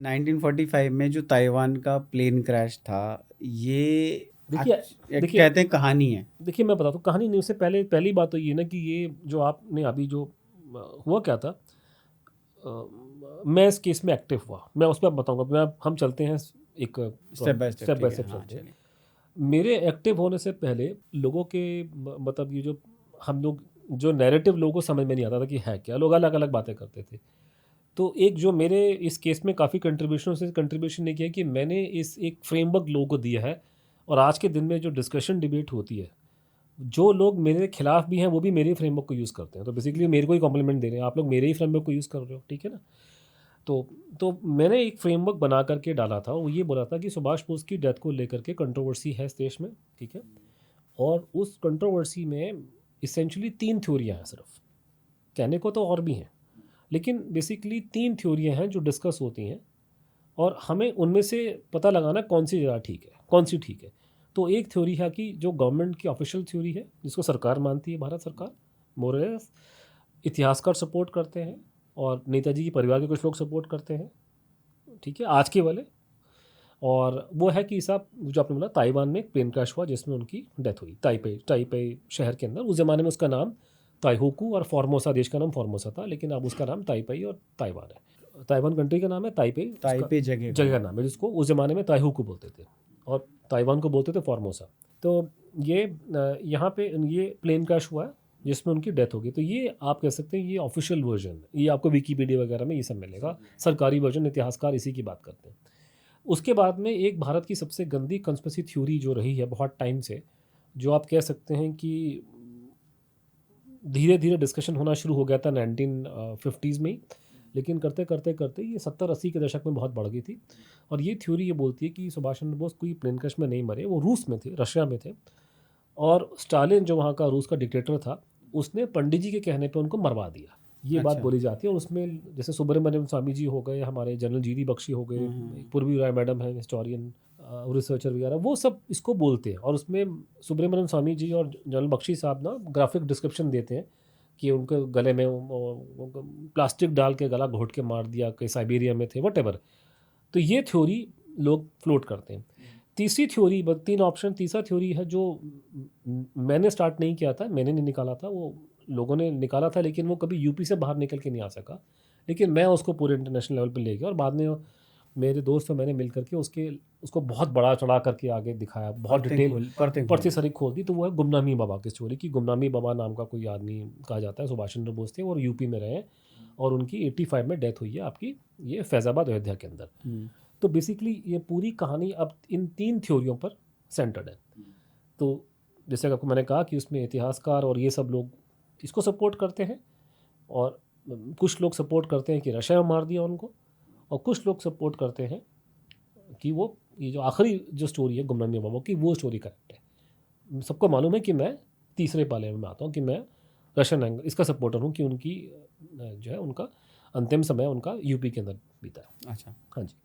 1945 में जो ताइवान का प्लेन क्रैश था, ये देखिए एक देखिए कहते हैं कहानी है। देखिए मैं बताता हूँ कहानी नहीं, उससे पहले पहली बात तो ये ना कि ये जो आपने अभी जो हुआ क्या था, मैं इस केस में एक्टिव हुआ, मैं उस पर बताऊंगा। मैं हम चलते हैं एक step by step, step by ठीक है, स्टेप हाँ चलते हैं। चलिए। मेरे एक्टिव होने से पहले लोगों के मतलब ये जो हम लोग जो नैरेटिव लोगों को समझ में नहीं आता था कि है क्या, लोग अलग अलग बातें करते थे। तो एक जो मेरे इस केस में काफ़ी कंट्रीब्यूशन ने किया कि मैंने इस एक फ्रेमवर्क लोगों को दिया है। और आज के दिन में जो डिस्कशन डिबेट होती है, जो लोग मेरे खिलाफ भी हैं वो भी मेरे ही फ्रेमवर्क को यूज़ करते हैं। तो बेसिकली मेरे को ही कॉम्प्लीमेंट दे रहे हैं, आप लोग मेरे ही फ्रेमवर्क को यूज़ कर रहे हो, ठीक है ना। तो तो मैंने एक फ्रेमवर्क बना करके डाला था, वो ये बोला था कि सुभाष बोस की डेथ को लेकर के कंट्रोवर्सी है इस देश में, ठीक है। और उस कंट्रोवर्सी में इसेंशली तीन थ्योरियाँ हैं सिर्फ, कहने को तो और भी हैं, लेकिन बेसिकली तीन थ्योरियाँ हैं जो डिस्कस होती हैं। और हमें उनमें से पता लगाना कौन सी ज़्यादा ठीक है, कौन सी ठीक है। तो एक थ्योरी है कि जो गवर्नमेंट की ऑफिशियल थ्योरी है, जिसको सरकार मानती है, भारत सरकार मोरलेस, इतिहासकार सपोर्ट करते हैं और नेताजी के परिवार के कुछ लोग सपोर्ट करते हैं, ठीक है, आज के वाले। और वो है कि साहब जो आपने बोला ताइवान में एक प्लेन क्रैश हुआ जिसमें उनकी डेथ हुई, ताइपे ताइपे शहर के अंदर। उस ज़माने में उसका नाम ताइहोकू और फॉर्मोसा, देश का नाम फॉर्मोसा था, लेकिन अब उसका नाम ताइपाई और ताइवान है। ताइवान कंट्री का नाम है, ताइपे उसका ताइपे जगह का जगह का नाम नाम है, जिसको उस ज़माने में ताइहोकू बोलते थे और ताइवान को बोलते थे फॉर्मोसा। तो ये यहाँ पे ये प्लेन क्रैश हुआ है जिसमें उनकी डेथ हो गई। तो ये आप कह सकते हैं ये ऑफिशियल वर्जन है, ये आपको विकीपीडिया वगैरह में ये सब मिलेगा, सरकारी वर्जन, इतिहासकार इसी की बात करते हैं। उसके बाद में एक भारत की सबसे गंदी कंस्पिरेसी थ्योरी जो रही है बहुत टाइम से, जो आप कह सकते हैं कि धीरे धीरे डिस्कशन होना शुरू हो गया था 1950s में ही, लेकिन करते करते करते ये 70-80 के दशक में बहुत बढ़ गई थी। और ये थ्योरी ये बोलती है कि सुभाष चंद्र बोस कोई प्लेन क्रैश में नहीं मरे, वो रूस में थे, रशिया में थे। और स्टालिन जो वहाँ का रूस का डिक्टेटर था, उसने पंडित जी के कहने पे उनको मरवा दिया, ये बात अच्छा। बोली जाती है। और उसमें जैसे सुब्रमण्यम स्वामी जी हो गए, हमारे जनरल जीडी बख्शी हो गए, हम्म। पूर्वी राय मैडम है हिस्टोरियन, रिसर्चर वगैरह, वो सब इसको बोलते हैं। और उसमें सुब्रमण्यम स्वामी जी और जनरल बख्शी साहब ना ग्राफिक डिस्क्रिप्शन देते हैं कि उनके गले में प्लास्टिक डाल के गला घोट के मार दिया, कि साइबेरिया में थे, वट। तो ये थ्योरी लोग फ्लोट करते हैं। तीसरी थ्योरी, तीन ऑप्शन, तीसरा थ्योरी है जो मैंने स्टार्ट नहीं किया था, मैंने नहीं निकाला था, वो लोगों ने निकाला था, लेकिन वो कभी यूपी से बाहर निकल के नहीं आ सका। लेकिन मैं उसको पूरे इंटरनेशनल लेवल पे ले गया और बाद में मेरे दोस्त और मैंने मिल करके उसको बहुत बड़ा चढ़ा करके आगे दिखाया, बहुत डिटेल परतें ऊपर से खोल। सारी खोल दी। तो वो है गुमनामी बाबा की स्टोरी, कि गुमनामी बाबा नाम का कोई आदमी कहा जाता है, सुभाष चंद्र बोस थे और यूपी में रहे हैं, और उनकी 85 में डेथ हुई है आपकी, ये फैज़ाबाद अयोध्या के अंदर। तो बेसिकली ये पूरी कहानी अब इन तीन थ्योरियों पर सेंटर्ड है। तो जैसे कि आपको मैंने कहा कि उसमें इतिहासकार और ये सब लोग इसको सपोर्ट करते हैं, और कुछ लोग सपोर्ट करते हैं कि रशिया में मार दिया उनको, और कुछ लोग सपोर्ट करते हैं कि वो ये जो आखिरी जो स्टोरी है गुमनामी बाबा की, वो स्टोरी करेक्ट है। सबको मालूम है कि मैं तीसरे पाले में आता हूँ, कि मैं रशियन एंगल इसका सपोर्टर हूँ, कि उनकी जो है उनका अंतिम समय उनका यूपी के अंदर बीता है। अच्छा। हाँ जी।